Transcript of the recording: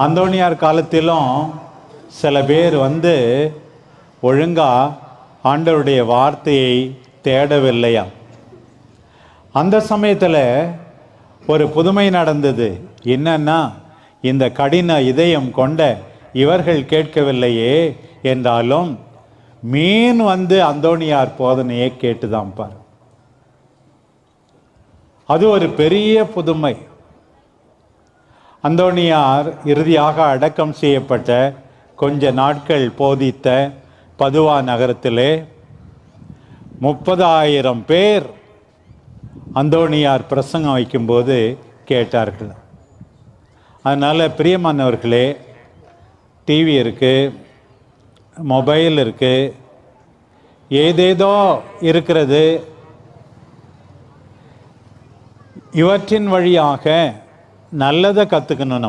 அந்தோனியார் காலத்திலும் சில பேர் ஒழுங்கா ஆண்டவருடைய வார்த்தையை தேடவில்லையா. அந்த சமயத்தில் ஒரு புதுமை நடந்தது. என்னன்னா, இந்த கடின இதயம் கொண்ட இவர்கள் கேட்கவில்லையே என்றாலும் மீன் அந்தோனியார் போதனையை கேட்டுதான் பார். அது ஒரு பெரிய புதுமை. அந்தோனியார் இறுதியாக அடக்கம் செய்யப்பட்ட கொஞ்ச நாட்கள் போதித்த பதுவா நகரத்திலே 30,000 பேர் அந்தோனியார் பிரசங்கம் வைக்கும்போது கேட்டார்கள். அதனால் பிரியமானவர்களே, டிவி இருக்குது, மொபைல் இருக்குது, ஏதேதோ இருக்கிறது. இவற்றின் வழியாக நல்லதை கற்றுக்கணும்.